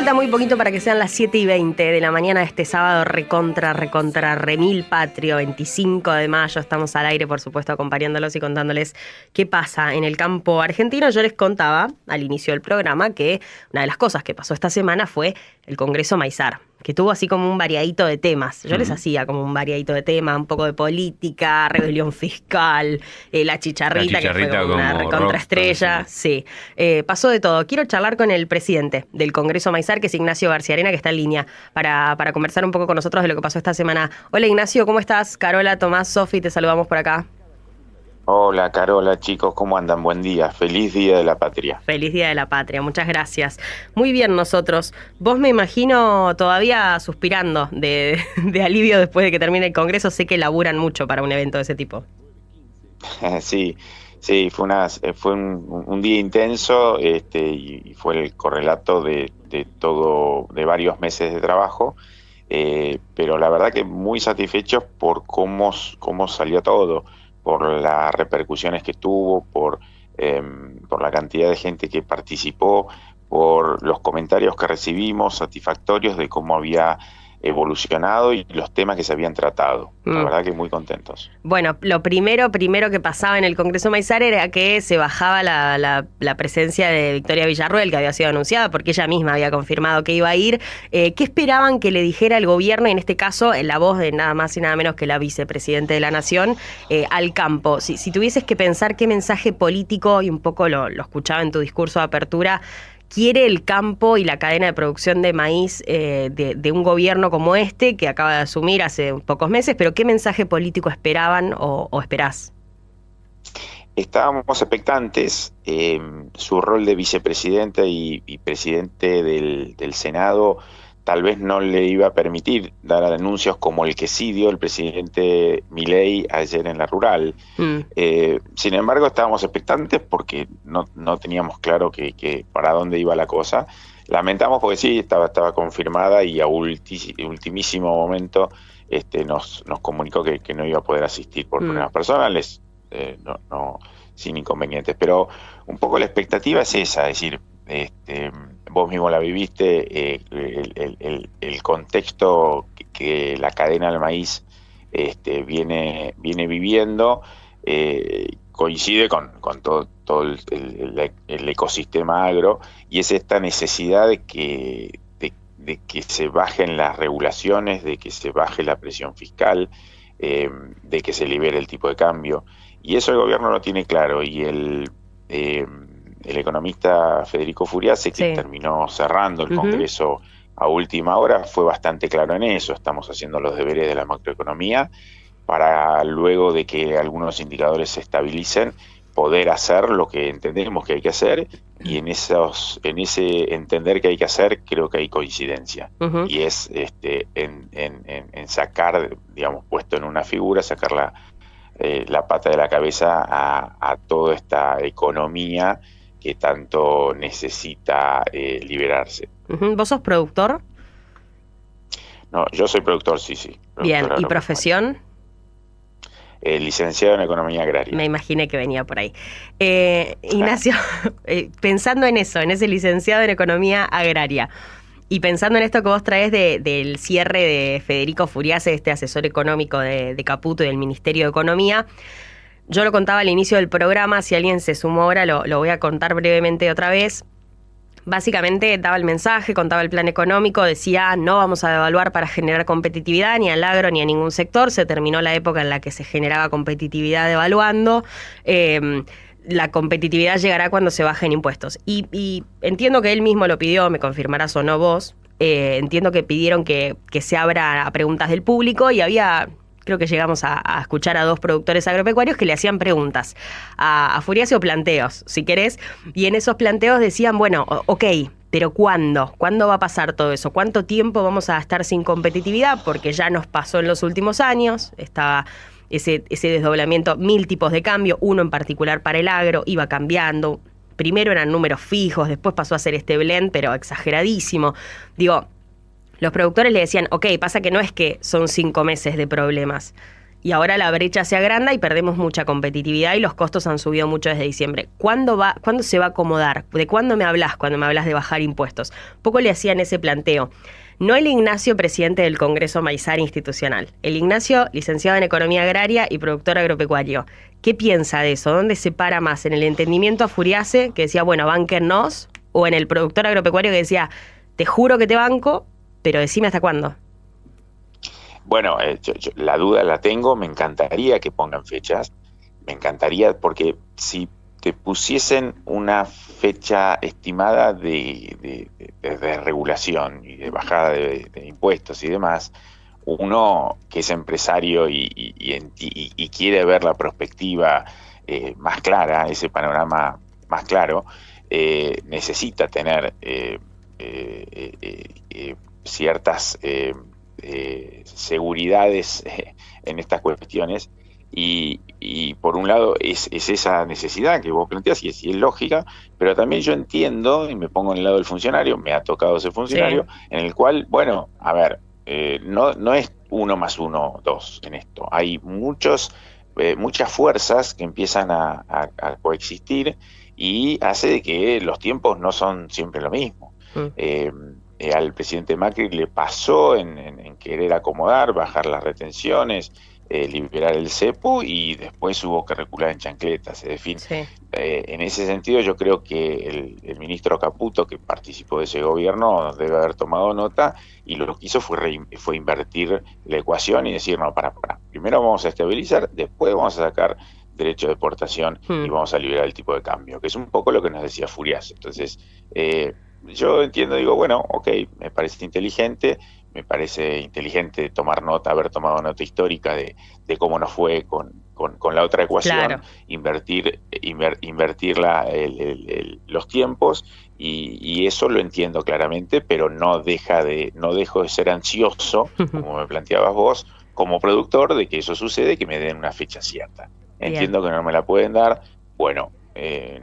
Falta muy poquito para que sean las 7:20 de la mañana de este sábado recontra remil patrio, 25 de mayo. Estamos al aire, por supuesto, acompañándolos y contándoles qué pasa en el campo argentino. Yo les contaba al inicio del programa que una de las cosas que pasó esta semana fue el Congreso Maizar, que tuvo así como un variadito de temas. Yo les hacía como un variadito de temas, un poco de política, rebelión fiscal, la chicharrita que fue como una recontraestrella. Sí, pasó de todo. Quiero charlar con el presidente del Congreso Maizar, que es Ignacio García Arena, que está en línea para conversar un poco con nosotros de lo que pasó esta semana. Hola Ignacio, ¿cómo estás? Carola, Tomás, Sofi, te saludamos por acá. Hola Carola, chicos, ¿cómo andan? Buen día, feliz Día de la Patria. Feliz Día de la Patria, muchas gracias. Muy bien nosotros. Vos me imagino todavía suspirando de alivio después de que termine el Congreso. Sé que laburan mucho para un evento de ese tipo. Sí, fue un día intenso y fue el correlato de varios meses de trabajo, pero la verdad que muy satisfechos por cómo salió todo, por las repercusiones que tuvo, por la cantidad de gente que participó, por los comentarios que recibimos satisfactorios de cómo había evolucionado y los temas que se habían tratado. La verdad que muy contentos. Bueno, lo primero que pasaba en el Congreso Maizar era que se bajaba la presencia de Victoria Villarruel, que había sido anunciada porque ella misma había confirmado que iba a ir. ¿Qué esperaban que le dijera el gobierno, y en este caso en la voz de nada más y nada menos que la vicepresidente de la Nación, al campo? Si tuvieses que pensar qué mensaje político, y un poco lo escuchaba en tu discurso de apertura, quiere el campo y la cadena de producción de maíz de un gobierno como este, que acaba de asumir hace pocos meses, pero ¿qué mensaje político esperaban o esperás? Estábamos expectantes. Su rol de vicepresidenta y presidente del Senado tal vez no le iba a permitir dar anuncios como el que sí dio el presidente Milei ayer en la rural. Sin embargo, estábamos expectantes porque no teníamos claro que para dónde iba la cosa. Lamentamos porque sí, estaba confirmada y a ultimísimo momento nos comunicó que no iba a poder asistir por problemas personales, sin inconvenientes. Pero un poco la expectativa es esa, es decir, vos mismo la viviste, el contexto que la cadena del maíz viene viviendo, coincide con todo el ecosistema agro, y es esta necesidad de que se bajen las regulaciones, de que se baje la presión fiscal, de que se libere el tipo de cambio, y eso el gobierno lo tiene claro, y el economista Federico Furiase, que terminó cerrando el Congreso a última hora, fue bastante claro en eso. Estamos haciendo los deberes de la macroeconomía para, luego de que algunos indicadores se estabilicen, poder hacer lo que entendemos que hay que hacer, y en ese entender que hay que hacer creo que hay coincidencia, y es en sacar, digamos, puesto en una figura, sacar la pata de la cabeza a toda esta economía que tanto necesita liberarse. ¿Vos sos productor? No, yo soy productor, sí. Bien, ¿y profesión? Licenciado en Economía Agraria. Me imaginé que venía por ahí. Ignacio, pensando en eso, en ese licenciado en Economía Agraria, y pensando en esto que vos traes del cierre de Federico Furiase, este asesor económico de Caputo y del Ministerio de Economía, yo lo contaba al inicio del programa, si alguien se sumó ahora lo voy a contar brevemente otra vez. Básicamente daba el mensaje, contaba el plan económico, decía no vamos a devaluar para generar competitividad ni al agro ni a ningún sector. Se terminó la época en la que se generaba competitividad devaluando. La competitividad llegará cuando se bajen impuestos. Y entiendo que él mismo lo pidió, me confirmarás o no vos. Entiendo que pidieron que se abra a preguntas del público, y había... Creo que llegamos a escuchar a 2 productores agropecuarios que le hacían preguntas a Furiase, o planteos, si querés, y en esos planteos decían, bueno, ok, pero ¿cuándo? ¿Cuándo va a pasar todo eso? ¿Cuánto tiempo vamos a estar sin competitividad? Porque ya nos pasó en los últimos años, estaba ese desdoblamiento, 1000 tipos de cambio, uno en particular para el agro, iba cambiando. Primero eran números fijos, después pasó a ser este blend, pero exageradísimo. Digo, los productores le decían, ok, pasa que no es que son 5 meses de problemas. y ahora la brecha se agranda y perdemos mucha competitividad y los costos han subido mucho desde diciembre. ¿Cuándo se va a acomodar? ¿De cuándo me hablas cuando me hablas de bajar impuestos? Poco le hacían ese planteo. No el Ignacio, presidente del Congreso Maizar Institucional. El Ignacio, licenciado en Economía Agraria y productor agropecuario. ¿Qué piensa de eso? ¿Dónde se para más? ¿En el entendimiento a Furiase, que decía, bueno, bánquennos? ¿O en el productor agropecuario que decía, te juro que te banco, pero decime hasta cuándo? Bueno, la duda la tengo, me encantaría que pongan fechas, me encantaría, porque si te pusiesen una fecha estimada de regulación y de bajada de impuestos y demás, uno que es empresario y quiere ver la perspectiva más clara, ese panorama más claro, necesita tener ciertas seguridades en estas cuestiones y por un lado es esa necesidad que vos planteás y es lógica, pero también yo entiendo y me pongo en el lado del funcionario, me ha tocado ser funcionario, sí, en el cual, bueno, a ver, no es 1 más 1, 2 en esto, hay muchas fuerzas que empiezan a coexistir y hace de que los tiempos no son siempre lo mismo. Al presidente Macri le pasó en querer acomodar, bajar las retenciones, liberar el cepo y después hubo que recular en chancletas. En fin, sí. En ese sentido yo creo que el ministro Caputo, que participó de ese gobierno, debe haber tomado nota y lo que hizo fue invertir la ecuación y decir, no, para, primero vamos a estabilizar, después vamos a sacar derecho de exportación y vamos a liberar el tipo de cambio, que es un poco lo que nos decía Furias. Entonces, yo entiendo, digo, bueno, ok, me parece inteligente tomar nota, haber tomado nota histórica de cómo nos fue con la otra ecuación, claro, invertir los tiempos y eso lo entiendo claramente, pero no dejo de ser ansioso, como me planteabas vos, como productor, de que eso sucede, que me den una fecha cierta. Entiendo que no me la pueden dar, bueno,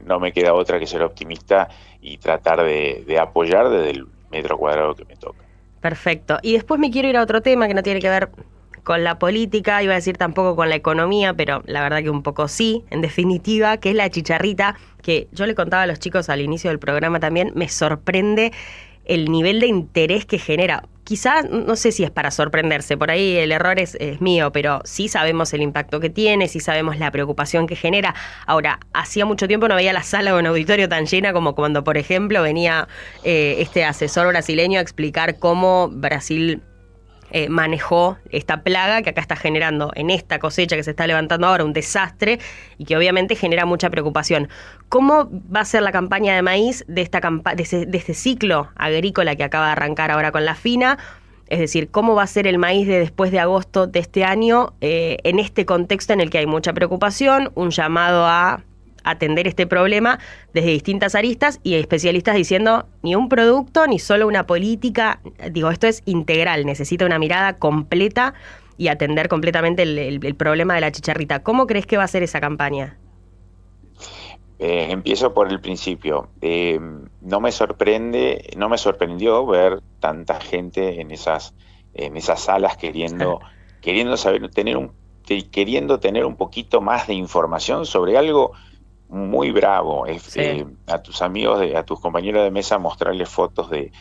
no me queda otra que ser optimista y tratar de apoyar desde el metro cuadrado que me toca. Perfecto. Y después me quiero ir a otro tema que no tiene que ver con la política, iba a decir tampoco con la economía, pero la verdad que un poco sí, en definitiva, que es la chicharrita, que yo le contaba a los chicos al inicio del programa también, me sorprende el nivel de interés que genera. Quizás, no sé si es para sorprenderse, por ahí el error es mío, pero sí sabemos el impacto que tiene, sí sabemos la preocupación que genera. Ahora, hacía mucho tiempo no veía la sala o un auditorio tan llena como cuando, por ejemplo, venía este asesor brasileño a explicar cómo Brasil manejó esta plaga que acá está generando en esta cosecha que se está levantando ahora un desastre y que obviamente genera mucha preocupación. ¿Cómo va a ser la campaña de maíz de este ciclo agrícola que acaba de arrancar ahora con la FINA? Es decir, ¿cómo va a ser el maíz de después de agosto de este año en este contexto en el que hay mucha preocupación, un llamado a atender este problema desde distintas aristas y especialistas diciendo ni un producto ni solo una política, digo, esto es integral, necesita una mirada completa y atender completamente el problema de la chicharrita. ¿Cómo crees que va a ser esa campaña? Empiezo por el principio. No me sorprendió ver tanta gente en esas salas queriendo saber, queriendo tener un poquito más de información sobre algo muy bravo. Sí. A tus amigos, a tus compañeros de mesa, mostrarles fotos de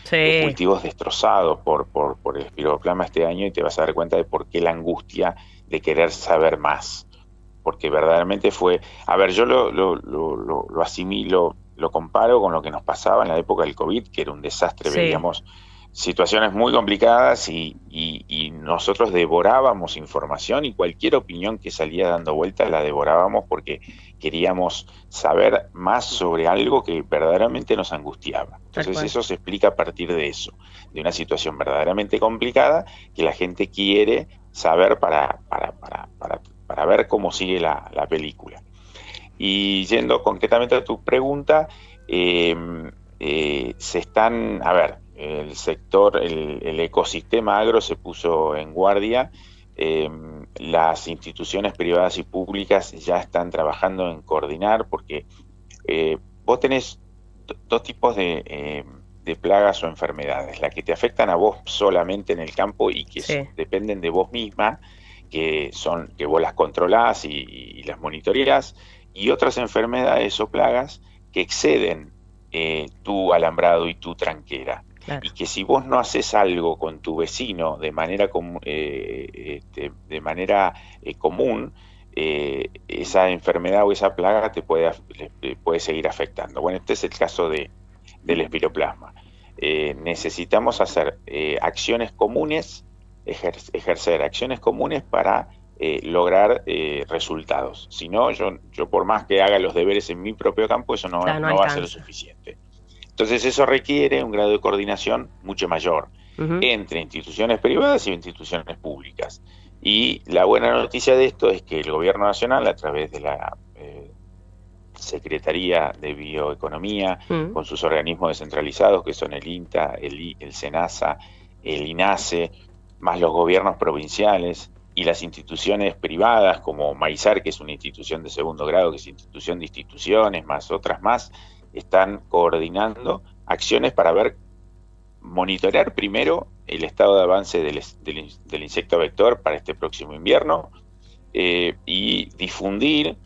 cultivos destrozados por el espiroplama este año y te vas a dar cuenta de por qué la angustia de querer saber más. Porque verdaderamente fue... A ver, yo lo asimilo, lo comparo con lo que nos pasaba en la época del COVID, que era un desastre, sí. Veíamos situaciones muy complicadas y nosotros devorábamos información y cualquier opinión que salía dando vueltas la devorábamos porque queríamos saber más sobre algo que verdaderamente nos angustiaba. Entonces eso se explica a partir de eso, de una situación verdaderamente complicada que la gente quiere saber para ver cómo sigue la película. Y yendo concretamente a tu pregunta, a ver, el sector, el ecosistema agro se puso en guardia. Las instituciones privadas y públicas ya están trabajando en coordinar porque vos tenés dos tipos de plagas o enfermedades, las que te afectan a vos solamente en el campo y que dependen de vos misma, que vos las controlás y las monitoreás, y otras enfermedades o plagas que exceden tu alambrado y tu tranquera. Claro. Y que si vos no haces algo con tu vecino de manera común, esa enfermedad o esa plaga te puede seguir afectando. Bueno, este es el caso del espiroplasma. Necesitamos hacer acciones comunes, ejercer acciones comunes para lograr resultados. Si no, yo por más que haga los deberes en mi propio campo, eso no va a ser suficiente. Entonces eso requiere un grado de coordinación mucho mayor entre instituciones privadas y instituciones públicas. Y la buena noticia de esto es que el Gobierno Nacional, a través de la Secretaría de Bioeconomía, con sus organismos descentralizados, que son el INTA, el SENASA, el INASE, más los gobiernos provinciales y las instituciones privadas como Maizar, que es una institución de segundo grado, que es institución de instituciones, más otras más, están coordinando acciones para monitorear primero el estado de avance del insecto vector para este próximo invierno y difundir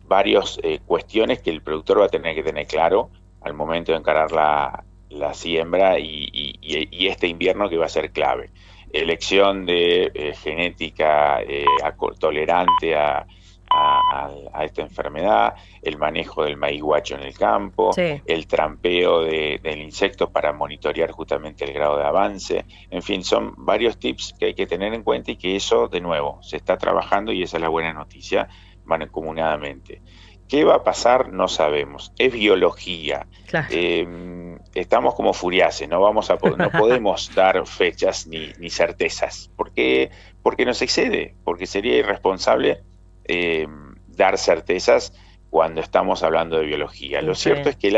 varias cuestiones que el productor va a tener que tener claro al momento de encarar la siembra y este invierno, que va a ser clave. Elección de genética tolerante a esta enfermedad, el manejo del maíz guacho en el campo, sí, el trampeo del insecto para monitorear justamente el grado de avance. En fin, son varios tips que hay que tener en cuenta y que eso, de nuevo, se está trabajando y esa es la buena noticia mancomunadamente. ¿Qué va a pasar? No sabemos. Es biología. claro. Estamos como furiaces, no podemos dar fechas ni certezas, porque nos excede, porque sería irresponsable dar certezas cuando estamos hablando de biología. Lo cierto es que el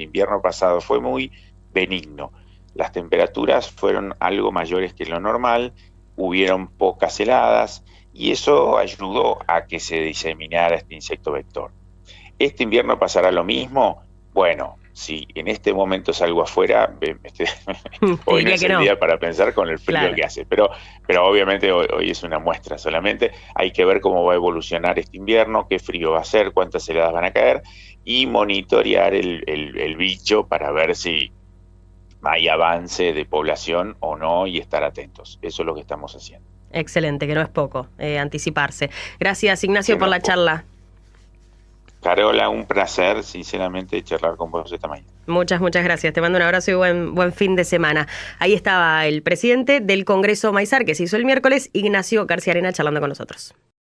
invierno pasado, fue muy benigno. Las temperaturas fueron algo mayores que lo normal, hubieron pocas heladas, y eso ayudó a que se diseminara este insecto vector. ¿Este invierno pasará lo mismo? Bueno, si en este momento salgo afuera, hoy no es el día para pensar con el frío que hace, pero obviamente hoy es una muestra solamente. Hay que ver cómo va a evolucionar este invierno, qué frío va a ser, cuántas heladas van a caer, y monitorear el bicho para ver si hay avance de población o no, y estar atentos. Eso es lo que estamos haciendo. Excelente, que no es poco, anticiparse. Gracias, Ignacio, por la charla. Carola, un placer, sinceramente, charlar con vos esta mañana. Muchas gracias. Te mando un abrazo y buen fin de semana. Ahí estaba el presidente del Congreso Maizar, que se hizo el miércoles, Ignacio García Arena, charlando con nosotros.